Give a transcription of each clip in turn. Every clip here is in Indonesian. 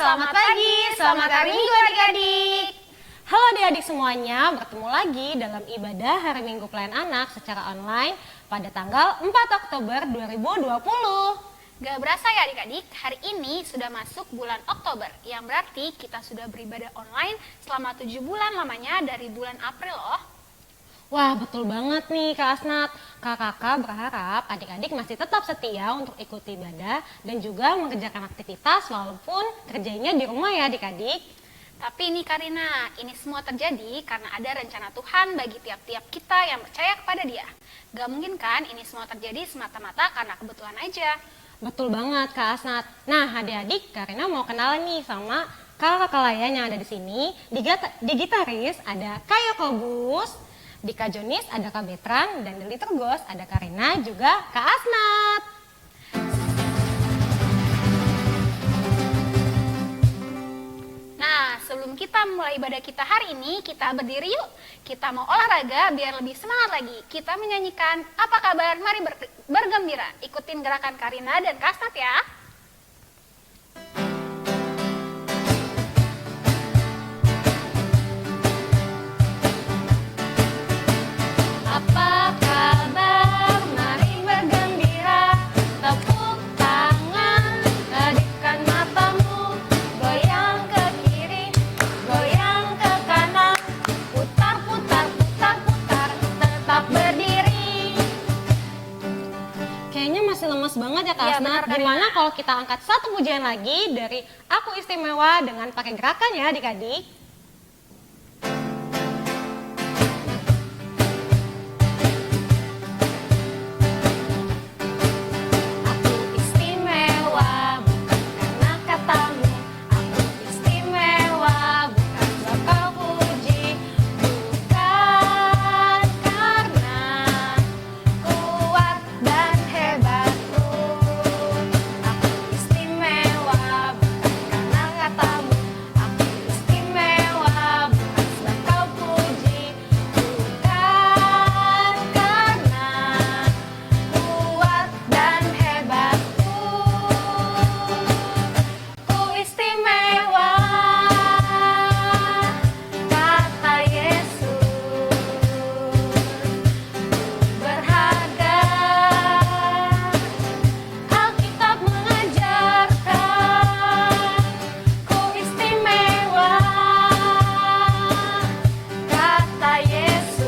Selamat pagi, selamat hari Minggu adik-adik. Halo adik-adik semuanya, bertemu lagi dalam ibadah hari Minggu Pelayan Anak secara online pada tanggal 4 Oktober 2020. Gak berasa ya adik-adik, hari ini sudah masuk bulan Oktober, yang berarti kita sudah beribadah online selama 7 bulan lamanya dari bulan April loh. Wah, betul banget nih Kak Asnat. Kakak berharap adik-adik masih tetap setia untuk ikuti ibadah dan juga mengerjakan aktivitas walaupun kerjanya di rumah ya adik-adik. Tapi ini Karina, ini semua terjadi karena ada rencana Tuhan bagi tiap-tiap kita yang percaya kepada Dia. Gak mungkin kan ini semua terjadi semata-mata karena kebetulan aja. Betul banget Kak Asnat. Nah adik-adik, Karina mau kenalan nih sama kakak layan yang ada di sini. Di gitaris ada Kak Yakobus, di Kak Jonis ada Kak Betran, dan di Liturgos ada Karina juga Kak Asnat. Nah, sebelum kita mulai ibadah kita hari ini, kita berdiri yuk. Kita mau olahraga biar lebih semangat lagi. Kita menyanyikan Apa Kabar? Mari bergembira. Ikutin gerakan Karina dan Kak Asnat ya. Apa kabar? Mari bergembira. Tepuk tangan, kedipkan matamu. Goyang ke kiri, goyang ke kanan. Putar, putar, putar, putar. Tetap berdiri. Kayaknya masih lemes banget ya Kak Iya, Asnat. benar, Gimana kalau kita angkat satu pujian lagi dari Aku Istimewa dengan pakai gerakan ya adik-adik. Aku istimewa bukan karena katamu. Aku istimewa bukan sebab kau puji. Bukan karena kuat dan hebatku. Aku istimewa bukan karena katamu. Aku istimewa bukan sebab kau puji. Bukan karena kuat dan hebatku. Ku istimewa, kata Yesus. Berharga, Alkitab mengajarkan. Ku istimewa, kata Yesus.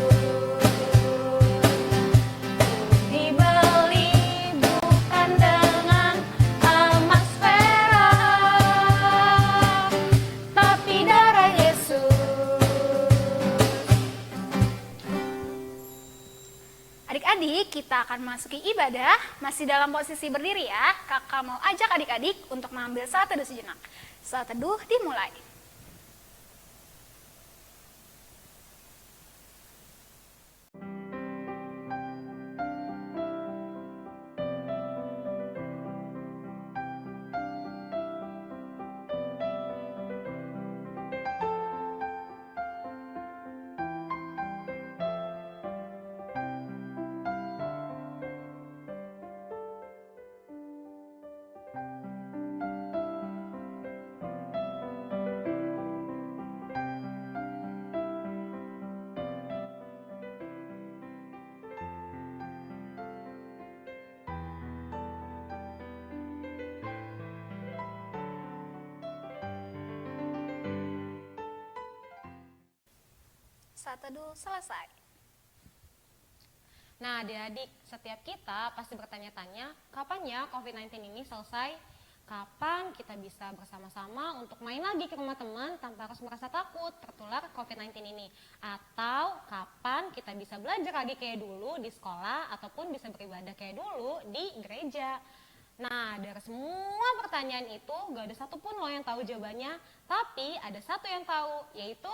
Dibeli bukan dengan emas perak, tapi darah Yesus. Adik-adik, kita akan masuki ibadah, masih dalam posisi berdiri ya. Kakak mau ajak adik-adik untuk mengambil saat teduh sejenak. Saat teduh dimulai. Saat teduh selesai. Nah adik-adik, setiap kita pasti bertanya-tanya, kapan ya COVID-19 ini selesai? Kapan kita bisa bersama-sama untuk main lagi ke rumah teman tanpa harus merasa takut tertular COVID-19 ini? Atau kapan kita bisa belajar lagi kayak dulu di sekolah ataupun bisa beribadah kayak dulu di gereja? Nah dari semua pertanyaan itu gak ada satupun lo yang tahu jawabannya, tapi ada satu yang tahu, yaitu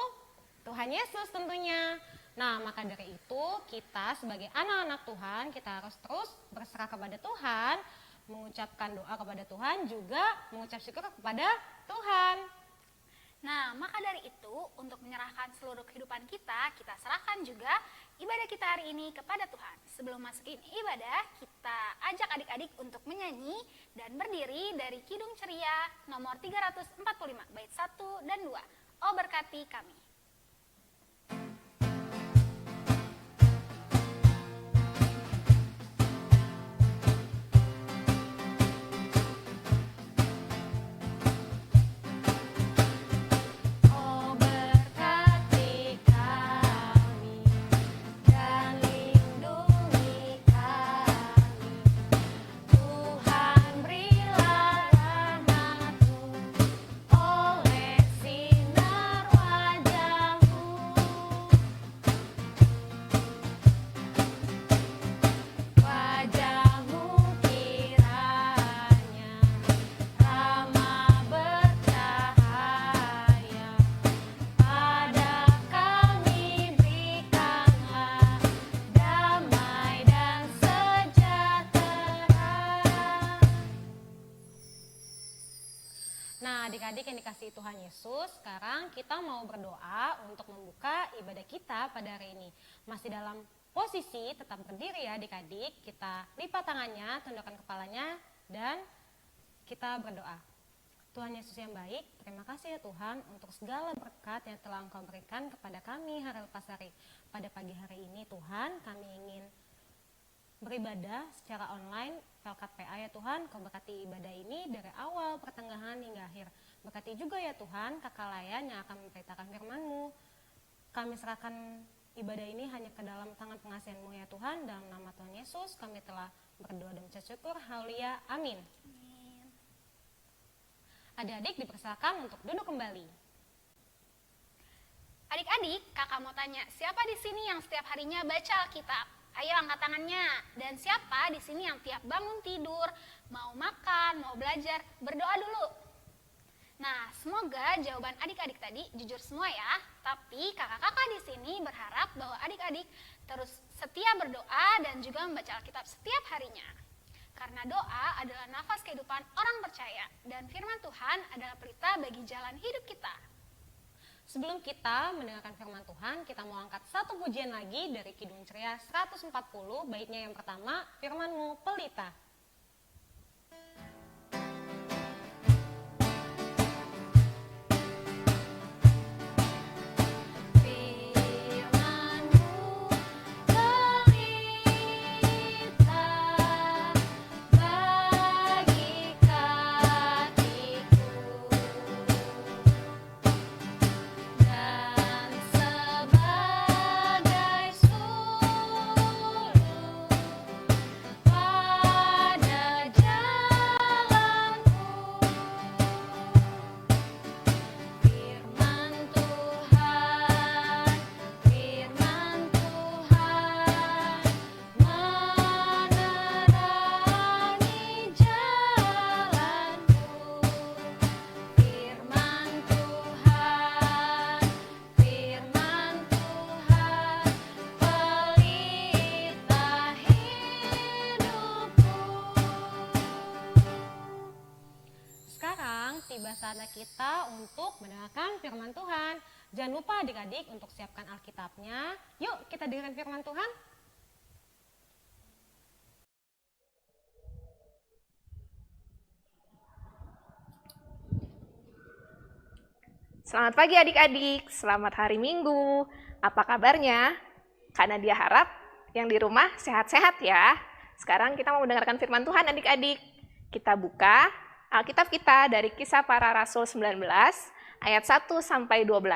Tuhan Yesus tentunya. Nah maka dari itu kita sebagai anak-anak Tuhan kita harus terus berserah kepada Tuhan, mengucapkan doa kepada Tuhan, juga mengucap syukur kepada Tuhan. Nah, maka dari itu untuk menyerahkan seluruh kehidupan kita, kita serahkan juga ibadah kita hari ini kepada Tuhan. Sebelum masukin ibadah, kita ajak adik-adik untuk menyanyi dan berdiri dari Kidung Ceria nomor 345, bait 1 dan 2. Oh berkati kami. Nah, adik-adik yang dikasihi Tuhan Yesus, sekarang kita mau berdoa untuk membuka ibadah kita pada hari ini. Masih dalam posisi tetap berdiri ya adik-adik, kita lipat tangannya, tundukkan kepalanya, dan kita berdoa. Tuhan Yesus yang baik, terima kasih ya Tuhan untuk segala berkat yang telah Engkau berikan kepada kami hari lepas hari. Pada pagi hari ini Tuhan, kami ingin beribadah secara online Pelkat PA ya Tuhan. Kau berkati ibadah ini dari awal, pertengahan hingga akhir. Berkati juga ya Tuhan kakak layan yang akan memberitakan firman-Mu. Kami serahkan ibadah ini hanya ke dalam tangan pengasihan-Mu ya Tuhan. Dalam nama Tuhan Yesus kami telah berdoa dan mengucap syukur. Haleluya, amin. Adik-adik dipersilakan untuk duduk kembali. Adik-adik, kakak mau tanya, siapa di sini yang setiap harinya baca Alkitab? Ayo angkat tangannya. Dan siapa di sini yang tiap bangun tidur, mau makan, mau belajar, berdoa dulu? Nah, semoga jawaban adik-adik tadi jujur semua ya. Tapi kakak-kakak di sini berharap bahwa adik-adik terus setia berdoa dan juga membaca Alkitab setiap harinya. Karena doa adalah nafas kehidupan orang percaya dan firman Tuhan adalah pelita bagi jalan hidup kita. Sebelum kita mendengarkan firman Tuhan, kita mau angkat satu pujian lagi dari Kidung Ceria 140, baitnya yang pertama, firman-Mu pelita. Tiba saatnya kita untuk mendengarkan firman Tuhan. Jangan lupa adik-adik untuk siapkan Alkitabnya. Yuk kita dengarkan firman Tuhan. Selamat pagi adik-adik, selamat hari Minggu. Apa kabarnya? Karena dia harap yang di rumah sehat-sehat ya. Sekarang kita mau mendengarkan firman Tuhan adik-adik. Kita buka Alkitab kita dari Kisah Para Rasul 19 ayat 1 sampai 12.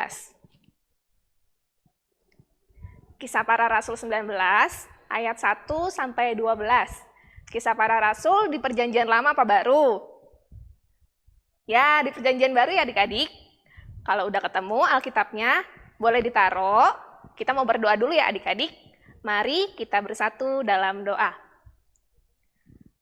Kisah Para Rasul 19 ayat 1 sampai 12. Kisah Para Rasul di Perjanjian Lama apa baru? Ya, di Perjanjian Baru ya adik-adik. Kalau udah ketemu Alkitabnya, boleh ditaruh. Kita mau berdoa dulu ya adik-adik. Mari kita bersatu dalam doa.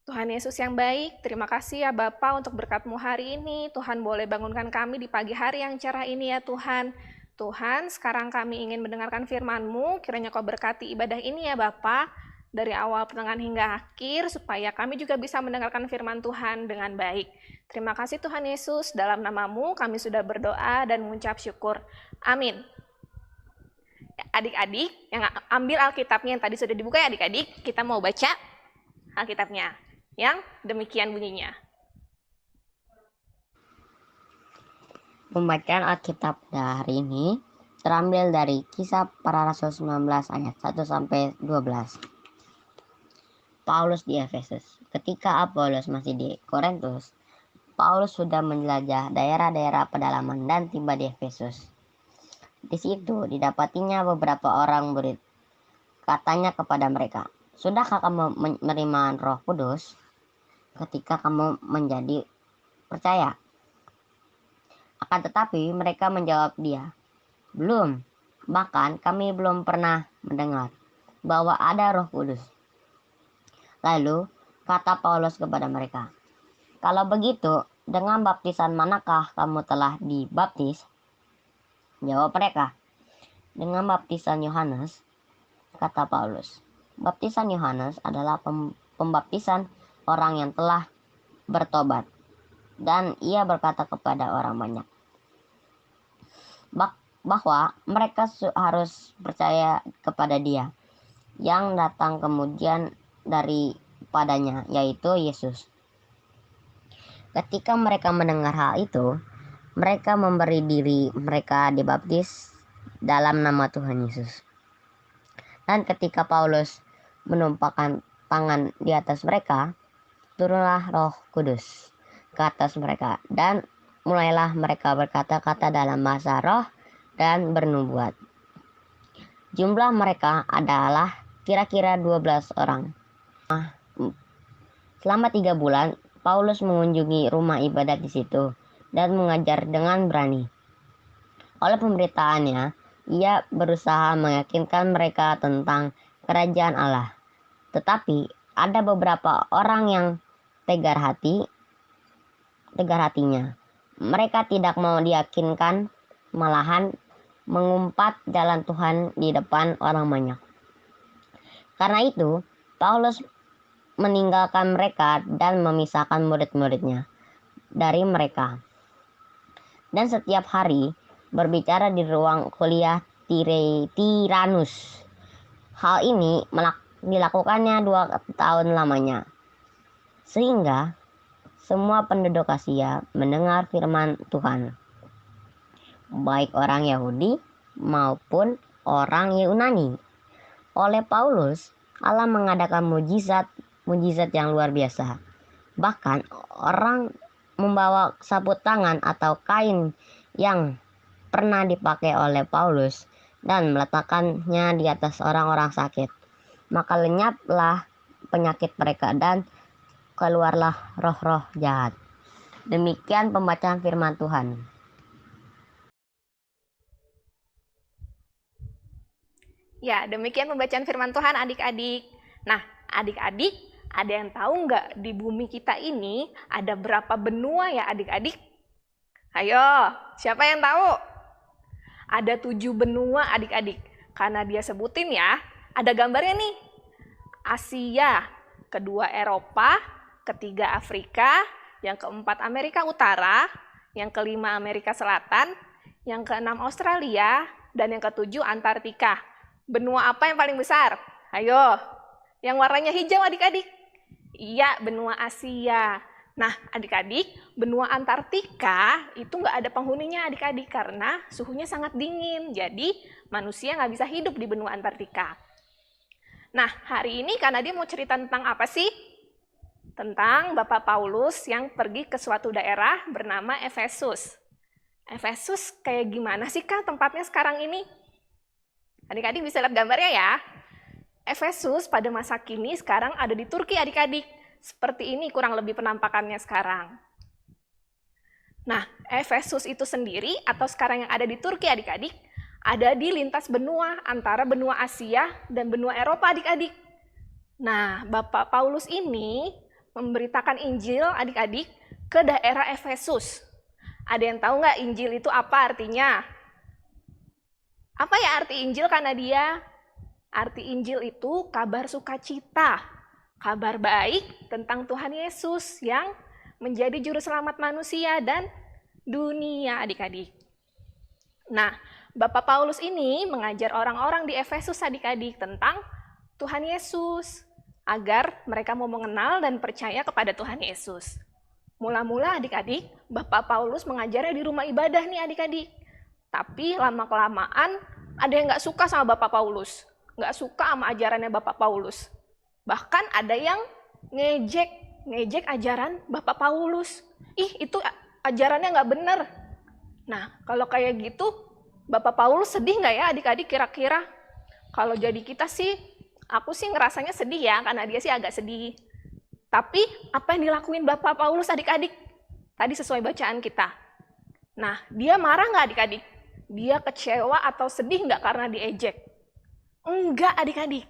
Tuhan Yesus yang baik, terima kasih ya Bapa untuk berkat-Mu hari ini. Tuhan boleh bangunkan kami di pagi hari yang cerah ini ya Tuhan. Tuhan, sekarang kami ingin mendengarkan firman-Mu, kiranya Kau berkati ibadah ini ya Bapa, dari awal pertengahan hingga akhir, supaya kami juga bisa mendengarkan firman Tuhan dengan baik. Terima kasih Tuhan Yesus, dalam nama-Mu kami sudah berdoa dan mengucap syukur. Amin. Adik-adik yang ambil Alkitabnya yang tadi sudah dibuka ya adik-adik, kita mau baca Alkitabnya yang demikian bunyinya. Pembacaan Alkitab pada hari ini terambil dari Kisah Para Rasul 19 ayat 1 sampai 12. Paulus di Efesus. Ketika Apolos masih di Korintus, Paulus sudah menjelajah daerah-daerah pedalaman dan tiba di Efesus. Di situ didapatinya beberapa orang murid. Katanya kepada mereka, "Sudahkah kamu menerima Roh Kudus ketika kamu menjadi percaya?" Akan tetapi mereka menjawab dia, "Belum, bahkan kami belum pernah mendengar bahwa ada Roh Kudus." Lalu kata Paulus kepada mereka, "Kalau begitu, dengan baptisan manakah kamu telah dibaptis?" Jawab mereka, "Dengan baptisan Yohanes." Kata Paulus, "Baptisan Yohanes adalah pembaptisan orang yang telah bertobat." Dan ia berkata kepada orang banyak bahwa mereka harus percaya kepada dia yang datang kemudian daripadanya, yaitu Yesus. Ketika mereka mendengar hal itu, mereka memberi diri mereka dibaptis dalam nama Tuhan Yesus. Dan ketika Paulus menumpahkan tangan di atas mereka, turunlah Roh Kudus ke atas mereka, dan mulailah mereka berkata-kata dalam bahasa roh dan bernubuat. Jumlah mereka adalah kira-kira 12 orang. Selama 3 bulan, Paulus mengunjungi rumah ibadat di situ dan mengajar dengan berani. Oleh pemberitaannya, ia berusaha meyakinkan mereka tentang kerajaan Allah. Tetapi ada beberapa orang yang tegar hatinya. Mereka tidak mau diyakinkan, malahan mengumpat jalan Tuhan di depan orang banyak. Karena itu, Paulus meninggalkan mereka dan memisahkan murid-muridnya dari mereka. Dan setiap hari berbicara di ruang kuliah Tiranus. Hal ini dilakukannya 2 tahun lamanya. Sehingga semua penduduk Asia mendengar firman Tuhan, baik orang Yahudi maupun orang Yunani. Oleh Paulus, Allah mengadakan mujizat yang luar biasa. Bahkan orang membawa sabut tangan atau kain yang pernah dipakai oleh Paulus dan meletakkannya di atas orang-orang sakit. Maka lenyaplah penyakit mereka dan keluarlah roh-roh jahat. Demikian pembacaan firman Tuhan. Ya, demikian pembacaan firman Tuhan adik-adik. Nah, adik-adik, ada yang tahu nggak di bumi kita ini ada berapa benua ya adik-adik? Ayo, siapa yang tahu? Ada 7 benua adik-adik. Karena dia sebutin ya, ada gambarnya nih. Asia, kedua Eropa, ketiga Afrika, yang keempat Amerika Utara, yang kelima Amerika Selatan, yang keenam Australia, dan yang ketujuh Antartika. Benua apa yang paling besar? Ayo, yang warnanya hijau adik-adik. Iya, benua Asia. Nah, adik-adik, benua Antartika itu nggak ada penghuninya adik-adik karena suhunya sangat dingin. Jadi, manusia nggak bisa hidup di benua Antartika. Nah, hari ini Kak Nadia mau cerita tentang apa sih? Tentang Bapak Paulus yang pergi ke suatu daerah bernama Efesus. Efesus kayak gimana sih Kak tempatnya sekarang ini? Adik-adik bisa lihat gambarnya ya. Efesus pada masa kini sekarang ada di Turki adik-adik. Seperti ini kurang lebih penampakannya sekarang. Nah, Efesus itu sendiri atau sekarang yang ada di Turki adik-adik, ada di lintas benua antara benua Asia dan benua Eropa adik-adik. Nah, Bapak Paulus ini memberitakan Injil adik-adik ke daerah Efesus. Ada yang tahu nggak Injil itu apa artinya? Apa ya arti Injil karena dia? Arti Injil itu kabar sukacita, kabar baik tentang Tuhan Yesus yang menjadi juru selamat manusia dan dunia adik-adik. Nah, Bapak Paulus ini mengajar orang-orang di Efesus adik-adik tentang Tuhan Yesus, agar mereka mau mengenal dan percaya kepada Tuhan Yesus. Mula-mula adik-adik, Bapak Paulus mengajarnya di rumah ibadah nih adik-adik. Tapi lama-kelamaan ada yang nggak suka sama Bapak Paulus, nggak suka sama ajarannya Bapak Paulus. Bahkan ada yang ngejek ajaran Bapak Paulus. Ih, itu ajarannya nggak bener. Nah, kalau kayak gitu, Bapak Paulus sedih nggak ya adik-adik kira-kira? Kalau jadi kita sih, aku sih ngerasanya sedih ya, karena dia sih agak sedih. Tapi apa yang dilakuin Bapak Paulus adik-adik? Tadi sesuai bacaan kita. Nah, dia marah nggak adik-adik? Dia kecewa atau sedih nggak karena diejek? Enggak adik-adik.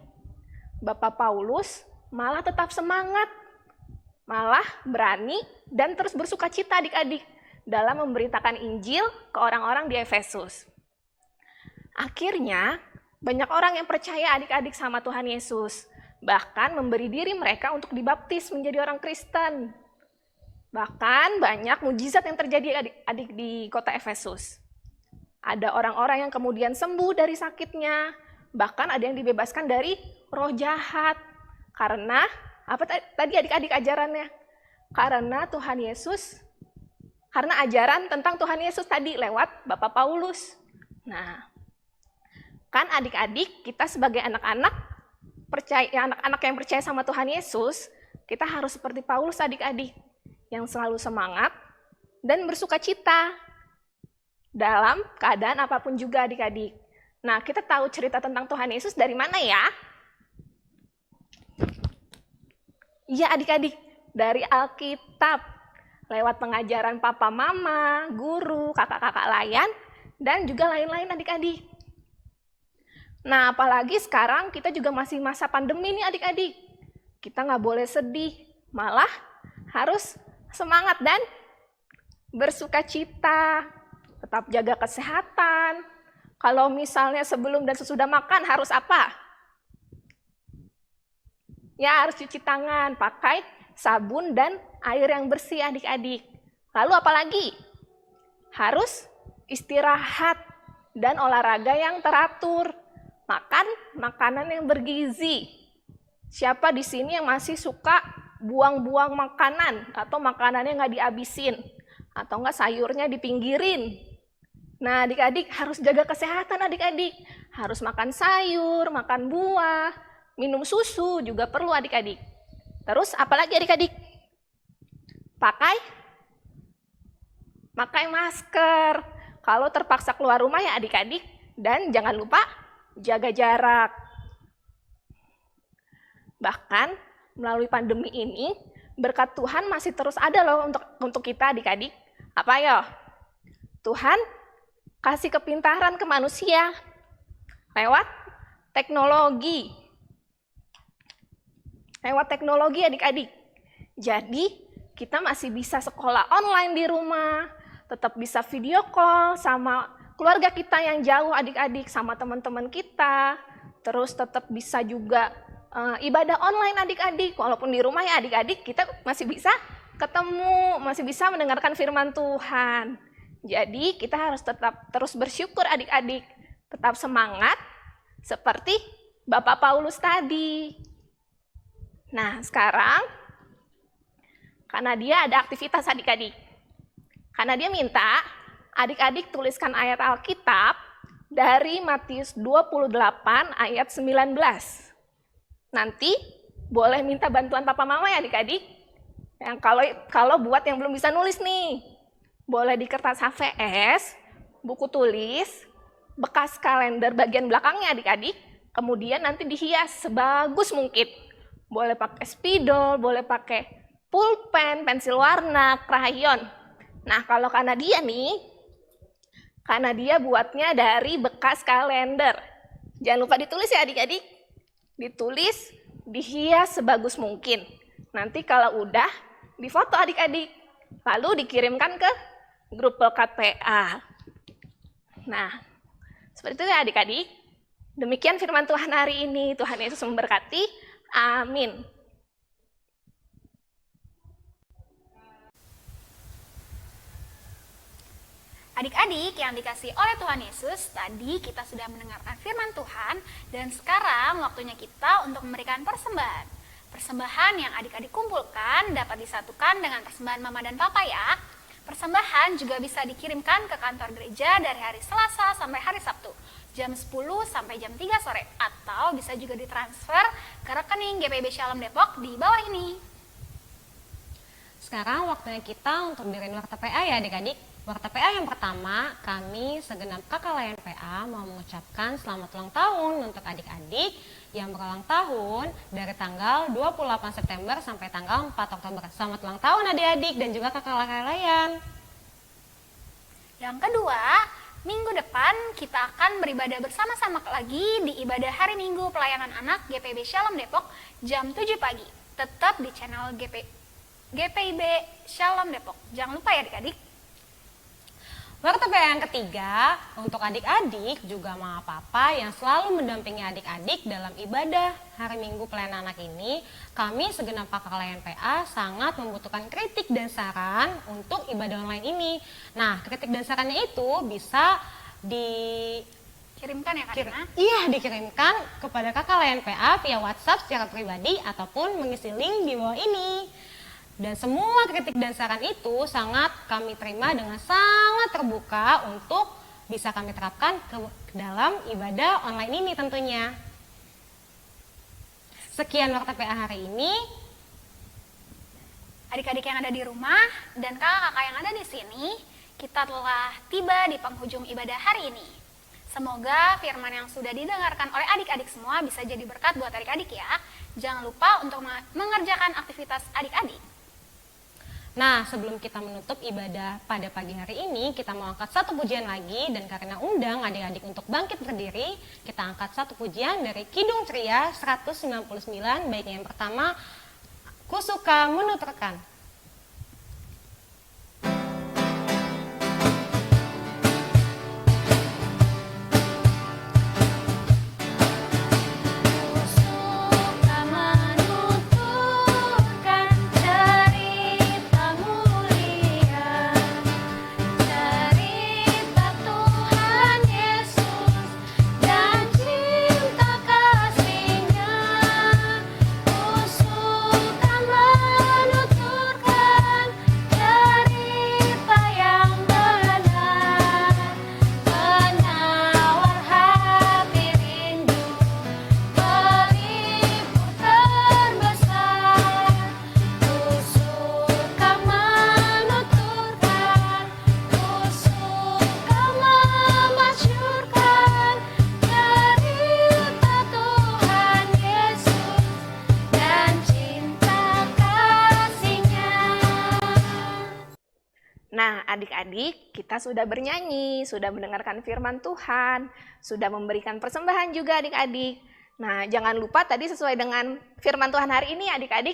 Bapak Paulus malah tetap semangat, malah berani dan terus bersuka cita adik-adik dalam memberitakan Injil ke orang-orang di Efesus. Akhirnya, banyak orang yang percaya adik-adik sama Tuhan Yesus, bahkan memberi diri mereka untuk dibaptis menjadi orang Kristen. Bahkan banyak mujizat yang terjadi adik-adik di kota Efesus. Ada orang-orang yang kemudian sembuh dari sakitnya, bahkan ada yang dibebaskan dari roh jahat. Karena, apa tadi adik-adik ajarannya? Karena Tuhan Yesus, karena ajaran tentang Tuhan Yesus tadi lewat Bapak Paulus. Nah, kan adik-adik kita sebagai anak-anak yang percaya sama Tuhan Yesus, kita harus seperti Paulus adik-adik, yang selalu semangat dan bersuka cita dalam keadaan apapun juga adik-adik. Nah, kita tahu cerita tentang Tuhan Yesus dari mana ya? Iya adik-adik, dari Alkitab, lewat pengajaran papa mama, guru, kakak-kakak layan, dan juga lain-lain adik-adik. Nah, apalagi sekarang kita juga masih masa pandemi nih adik-adik. Kita nggak boleh sedih, malah harus semangat dan bersuka cita, tetap jaga kesehatan. Kalau misalnya sebelum dan sesudah makan harus apa? Ya, harus cuci tangan, pakai sabun dan air yang bersih adik-adik. Lalu apalagi? Harus istirahat dan olahraga yang teratur. Makan makanan yang bergizi. Siapa di sini yang masih suka buang-buang makanan atau makanannya nggak dihabisin atau nggak sayurnya dipinggirin? Nah, adik-adik harus jaga kesehatan adik-adik. Harus makan sayur, makan buah, minum susu juga perlu adik-adik. Terus apalagi adik-adik? Pakai masker. Kalau terpaksa keluar rumah ya adik-adik. Dan jangan lupa jaga jarak. Bahkan melalui pandemi ini, berkat Tuhan masih terus ada loh untuk kita adik-adik. Apa ya? Tuhan kasih kepintaran ke manusia lewat teknologi. Lewat teknologi adik-adik. Jadi kita masih bisa sekolah online di rumah, tetap bisa video call sama keluarga kita yang jauh adik-adik, sama teman-teman kita, terus tetap bisa juga ibadah online adik-adik, walaupun di rumah ya adik-adik kita masih bisa ketemu, masih bisa mendengarkan firman Tuhan. Jadi kita harus tetap terus bersyukur adik-adik, tetap semangat seperti Bapak Paulus tadi. Nah sekarang, karena dia ada aktivitas adik-adik, karena dia minta adik-adik tuliskan ayat Alkitab dari Matius 28 ayat 19. Nanti boleh minta bantuan papa mama ya adik-adik. Yang kalau buat yang belum bisa nulis nih, boleh di kertas HVS, buku tulis, bekas kalender bagian belakangnya adik-adik, kemudian nanti dihias sebagus mungkin. Boleh pakai spidol, boleh pakai pulpen, pensil warna, krayon. Nah kalau karena dia buatnya dari bekas kalender. Jangan lupa ditulis ya adik-adik. Ditulis, dihias sebagus mungkin. Nanti kalau udah, difoto adik-adik. Lalu dikirimkan ke grup PKPA. Nah, seperti itu ya adik-adik. Demikian firman Tuhan hari ini. Tuhan Yesus memberkati. Amin. Adik-adik yang dikasih oleh Tuhan Yesus, tadi kita sudah mendengarkan firman Tuhan dan sekarang waktunya kita untuk memberikan persembahan. Persembahan yang adik-adik kumpulkan dapat disatukan dengan persembahan mama dan papa ya. Persembahan juga bisa dikirimkan ke kantor gereja dari hari Selasa sampai hari Sabtu, jam 10 sampai jam 3 sore, atau bisa juga ditransfer ke rekening GPIB Shalom Depok di bawah ini. Sekarang waktunya kita untuk diriin warta PA ya adik-adik. Warta PA yang pertama, kami segenap kakak layan PA mau mengucapkan selamat ulang tahun untuk adik-adik yang berulang tahun dari tanggal 28 September sampai tanggal 4 Oktober. Selamat ulang tahun adik-adik dan juga kakak layan. Yang kedua, minggu depan kita akan beribadah bersama-sama lagi di ibadah hari Minggu pelayanan anak GPIB Shalom Depok jam 7 pagi. Tetap di channel GPIB Shalom Depok. Jangan lupa ya adik-adik. Warta PA yang ketiga, untuk adik-adik juga mama papa yang selalu mendampingi adik-adik dalam ibadah hari Minggu pelayanan anak ini, kami segenap kakak layan PA sangat membutuhkan kritik dan saran untuk ibadah online ini. Nah, kritik dan sarannya itu bisa Kirimkan ya Kak Dina? Iya, dikirimkan kepada kakak layan PA via WhatsApp secara pribadi ataupun mengisi link di bawah ini. Dan semua kritik dan saran itu sangat kami terima dengan sangat terbuka untuk bisa kami terapkan ke dalam ibadah online ini tentunya. Sekian Warta PA hari ini. Adik-adik yang ada di rumah dan kakak-kakak yang ada di sini, kita telah tiba di penghujung ibadah hari ini. Semoga firman yang sudah didengarkan oleh adik-adik semua bisa jadi berkat buat adik-adik ya. Jangan lupa untuk mengerjakan aktivitas adik-adik. Nah, sebelum kita menutup ibadah pada pagi hari ini, kita mau angkat satu pujian lagi, dan karena undang adik-adik untuk bangkit berdiri, kita angkat satu pujian dari Kidung Ceria 199, baiknya yang pertama, Ku Suka Menuturkan. Nah, adik-adik, kita sudah bernyanyi, sudah mendengarkan firman Tuhan, sudah memberikan persembahan juga adik-adik. Nah, jangan lupa tadi sesuai dengan firman Tuhan hari ini adik-adik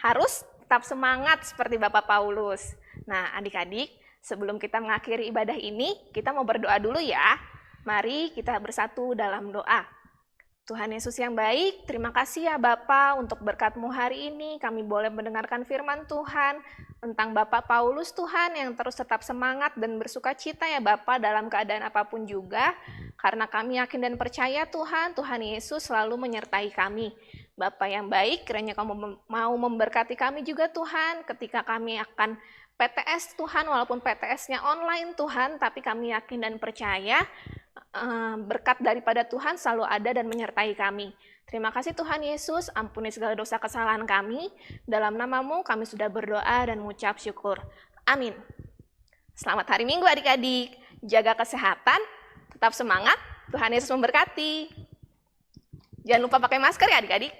harus tetap semangat seperti Bapak Paulus. Nah, adik-adik, sebelum kita mengakhiri ibadah ini, kita mau berdoa dulu ya. Mari kita bersatu dalam doa. Tuhan Yesus yang baik, terima kasih ya Bapa untuk berkat-Mu hari ini. Kami boleh mendengarkan firman Tuhan tentang Bapak Paulus Tuhan yang terus tetap semangat dan bersuka cita ya Bapa dalam keadaan apapun juga. Karena kami yakin dan percaya Tuhan, Tuhan Yesus selalu menyertai kami. Bapa yang baik, kiranya Kamu mau memberkati kami juga Tuhan ketika kami akan PTS Tuhan, walaupun PTS-nya online Tuhan, tapi kami yakin dan percaya berkat daripada Tuhan selalu ada dan menyertai kami. Terima kasih Tuhan Yesus, ampuni segala dosa kesalahan kami. Dalam nama-Mu kami sudah berdoa dan mengucap syukur. Amin. Selamat hari Minggu adik-adik. Jaga kesehatan, tetap semangat. Tuhan Yesus memberkati. Jangan lupa pakai masker ya adik-adik.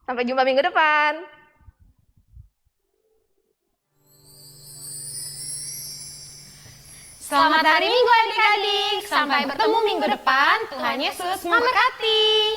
Sampai jumpa minggu depan. Selamat hari Minggu adik-adik. Sampai bertemu minggu depan. Tuhan Yesus memberkati.